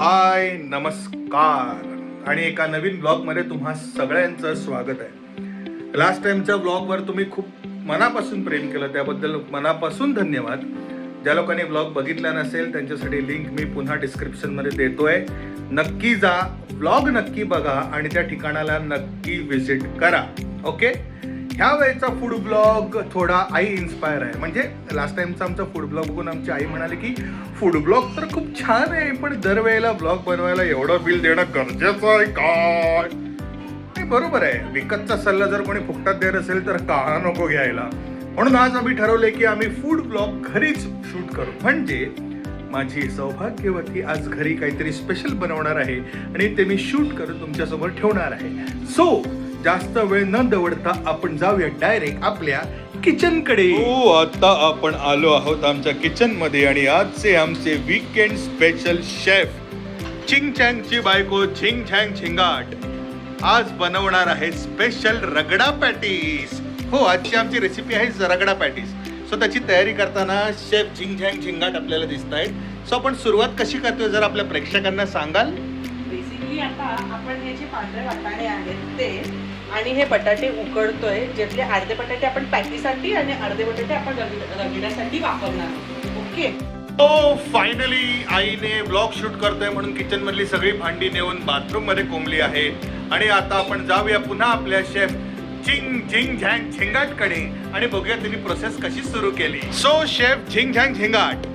हाय नमस्कार आणि एका नवीन ब्लॉगमध्ये तुम्हा सगळ्यांचं स्वागत आहे. लास्ट टाइमच्या ब्लॉगवर तुम्ही खूप मनापासून प्रेम केलं, त्याबद्दल मनापासून धन्यवाद. ज्या लोकांनी ब्लॉग बघितला नसेल त्यांच्यासाठी लिंक मी पुन्हा डिस्क्रिप्शनमध्ये देतोय. नक्की जा, ब्लॉग नक्की बघा आणि त्या ठिकाणाला नक्की विजिट करा. ओके, ह्या वेळेचा फूड ब्लॉग थोडा आई इन्स्पायर आहे. म्हणजे लास्ट टाइमचा आमचा फूड ब्लॉग बघून आमची आई म्हणाली की फूड ब्लॉग तर खूप छान आहे, पण दरवेळेला ब्लॉग बनवायला एवढं बिल देणं गरजेचं आहे काय? हे बरोबर आहे. विकतचा सल्ला जर कोणी फुकटात देत असेल तर का नको घ्यायला. म्हणून आज आम्ही ठरवले की आम्ही फूड ब्लॉग घरीच शूट करू. म्हणजे माझी सौभाग्यवती आज घरी काहीतरी स्पेशल बनवणार आहे आणि ते मी शूट करून तुमच्यासमोर ठेवणार आहे. सो जास्त वेळ न दवडता आपण जाऊया डायरेक्ट आपल्या किचन कडे. आता आपण आलो आहोत आमच्या किचन मध्ये आणि आजचे आमचे वीकेंड स्पेशल शेफ चिंग चँग ची बायको झिंग झँग झिंगाट आज बनवणार आहे स्पेशल रगडा पॅटीस. हो, आजची आमची रेसिपी आहे रगडा पॅटीस. सो त्याची तयारी करताना शेफ झिंग झँग झिंगाट आपल्याला दिसत आहेत. सो आपण सुरुवात कशी करतोय जर आपल्या प्रेक्षकांना सांगाल? बेसिकली आता आपण हे जे पांढरे वाटाणे आहेत ते आणि हे बटाटे उकडतोय, ज्यातले अर्धे बटाटे आपण पॅटीसाठी आणि अर्धे बटाटे आपण रगड्यासाठी वापरणार आहोत. ओके, तो फायनली आईने ब्लॉग शूट करतोय म्हणून किचन मधली सगळी भांडी नेऊन बाथरूम मध्ये कोंबली आहेत. आणि आता आपण जाऊया पुन्हा आपल्या शेफ झिंग झिंग झँग झिंगाट कडे आणि बघूया त्यांनी प्रोसेस कशी सुरू केली. सो शेफ झिंग झँग झिंगाट,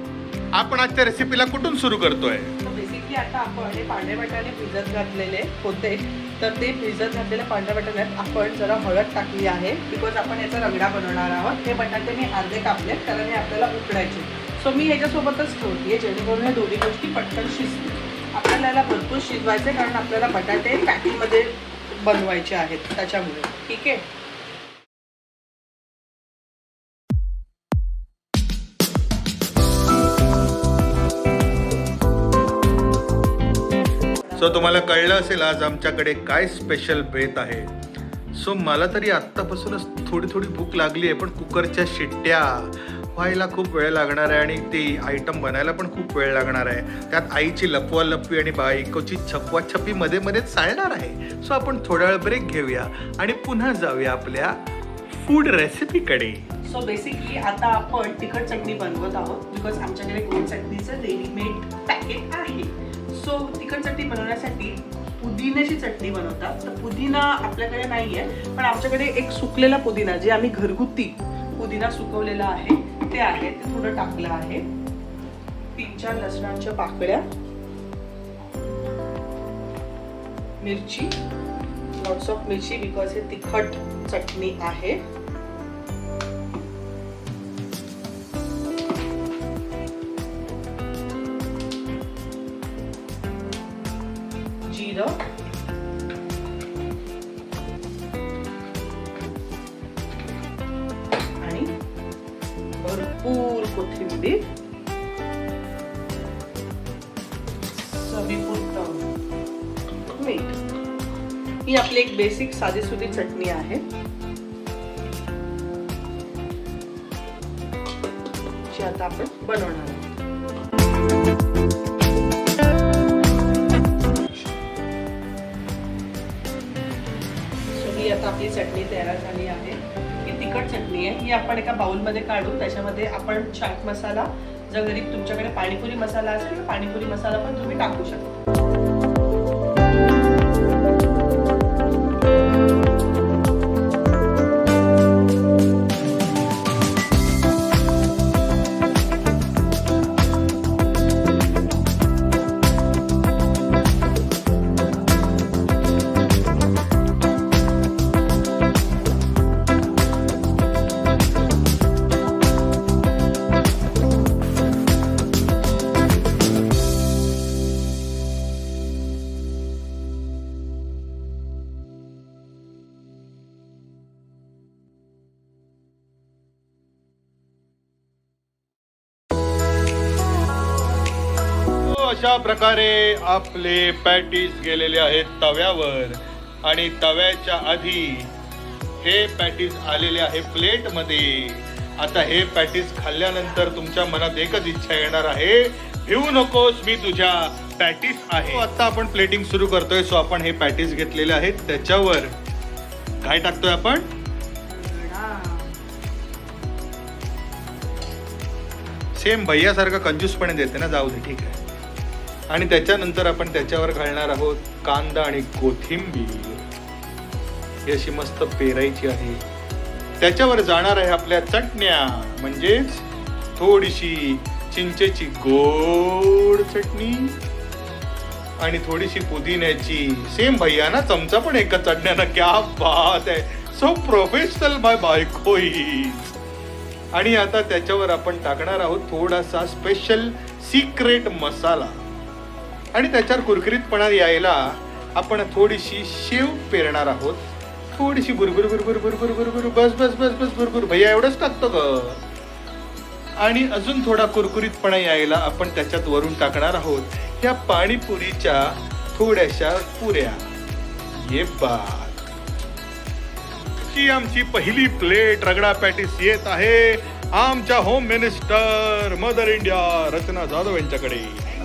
आपण आजच्या रेसिपीला कुठून सुरू करतोय? बेसिकली आता आपण हे पांढरे वाटाणे भिजत घातलेले होते, तर ते भिजत घातलेल्या पांढऱ्या बटाट्यात आपण जरा हळद टाकली आहे, बिकॉज आपण याचा रगडा बनवणार आहोत. हे बटाटे मी अर्धे कापले कारण हे आपल्याला उकडायचे. सो मी ह्याच्यासोबतच ठेवते जेणेकरून हे दोन्ही गोष्टी पटकन शिजतील. आपल्याला याला भरपूर शिजवायचे कारण आपल्याला बटाटे पॅटीमध्ये बनवायचे आहेत त्याच्यामुळे. ठीक आहे, सो तुम्हाला कळलं असेल आज आमच्याकडे काय स्पेशल बेत आहे. सो मला तरी आत्तापासूनच थोडी भूक लागली आहे, पण कुकरच्या शिट्ट्या व्हायला खूप वेळ लागणार आहे आणि ती आयटम बनायला पण खूप वेळ लागणार आहे. त्यात आईची लपवालपवी आणि बायकोची छपवाछपी मध्ये मध्येच चालणार आहे. सो आपण थोडा वेळ ब्रेक घेऊया आणि पुन्हा जाऊया आपल्या फूड रेसिपीकडे. सो बेसिकली आता आपण तिखट चटणी बनवत आहोत, बिकॉज आमच्याकडे गोड चटणीचं रेडीमेड पॅकेट आहे. सो तिखट चटणी बनवण्यासाठी पुदिन्याची चटणी बनवतात. तर पुदिना आपल्याकडे नाही आहे, पण आमच्याकडे एक सुकलेला पुदिना, जे आम्ही घरगुती पुदिना सुकवलेला आहे ते आहे, ते थोडं टाकलं आहे. 3-4 लसणाच्या पाकळ्या, मिरची, लॉट्स ऑफ मिरची बिकॉज हे तिखट चटणी आहे. जिरं, आणि भरपूर कोथिंबीर, चवीपुरतं मीठ. ही आपली एक बेसिक साधीसुधी चटणी आहे, जी आता आपण बनवणार आहोत. ही आता आपली चटणी तयार झाली आहे. ही तिखट चटणी आहे. ही आपण एका बाउलमध्ये काढू. त्याच्यामध्ये आपण चाट मसाला, जर घरी तुमच्याकडे पाणीपुरी मसाला असेल तर पाणीपुरी मसाला पण तुम्ही टाकू शकता. अशा प्रकारे आपले पॅटीस गेलेले आहेत तव्यावर आणि तव्याच्या आधी हे पॅटीस आलेले आहे प्लेटमध्ये. आता हे पॅटीस खाल्ल्यानंतर तुमच्या मनात एकच इच्छा येणार आहे, भिवू नकोस मी तुझ्या पॅटीस आहे. आता आपण प्लेटिंग सुरू करतोय. सो आपण हे पॅटीस घेतलेले आहेत. त्याच्यावर काय टाकतोय आपण? सेम भैयासारखं कंजूसपणे देते ना, जाऊ दे ठीक आहे. आणि त्याच्यानंतर आपण त्याच्यावर घालणार आहोत कांदा आणि कोथिंबीर. ही अशी मस्त पेरायची आहे. त्याच्यावर जाणार आहे आपल्या चटण्या, म्हणजेच थोडीशी चिंचेची गोड चटणी आणि थोडीशी पुदिन्याची. सेम भैया ना, चमचा पण एका चटण्यानं. क्या बात आहे, सो प्रोफेशनल बाय बायको. आणि आता त्याच्यावर आपण टाकणार आहोत थोडासा स्पेशल सिक्रेट मसाला. आणि त्याच्यावर कुरकुरीतपणा यायला आपण थोडीशी शेव पेरणार आहोत. थोडीशी बुरबुर बुरबुर बुरबुर बुरबुर, बस बस बस बस बुरबुर. भैया एवढंच टाकतो ग. आणि अजून थोडा कुरकुरीतपणा यायला आपण त्याच्यात वरून टाकणार आहोत या पाणीपुरीच्या थोड्याशा पुऱ्या. ये बात. आमची पहिली प्लेट रगडा पॅटीस येत आहे आमच्या होम मिनिस्टर मदर इंडिया रचना जाधव यांच्याकडे.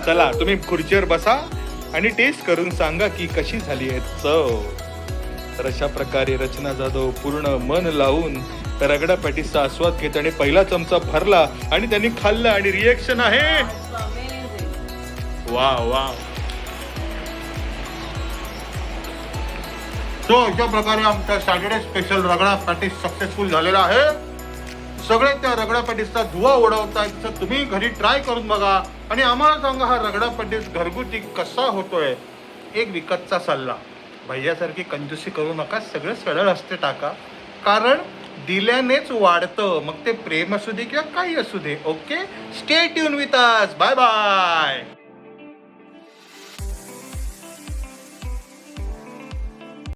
चला तुम्ही खुर्चीवर बसा आणि टेस्ट करून सांगा की कशी झाली आहे चव. तर अशा प्रकारे रचना जाधव पूर्ण मन लावून रगडा पॅटीसचा आस्वाद घेत आणि पहिला चमचा भरला आणि त्यांनी खाल्ला आणि रिएक्शन आहे वा वा. सो अशा प्रकारे आमचा Saturday special ragda patties successful झालेला आहे. सगळे त्या रगडा पॅटीसचा धुवा उडवतायत. तर तुम्ही घरी ट्राय करून बघा आणि आम्हाला सांगा हा रगडा पॅटीस घरगुती कसा होतोय. एक विकतचा सल्ला, भैयासारखी कंजूसी करू नका. सगळं सरळ असते टाका, कारण दिल्यानेच वाढतं. मग ते प्रेम असू दे किंवा काही असू दे. Okay, stay tune with us. Bye bye.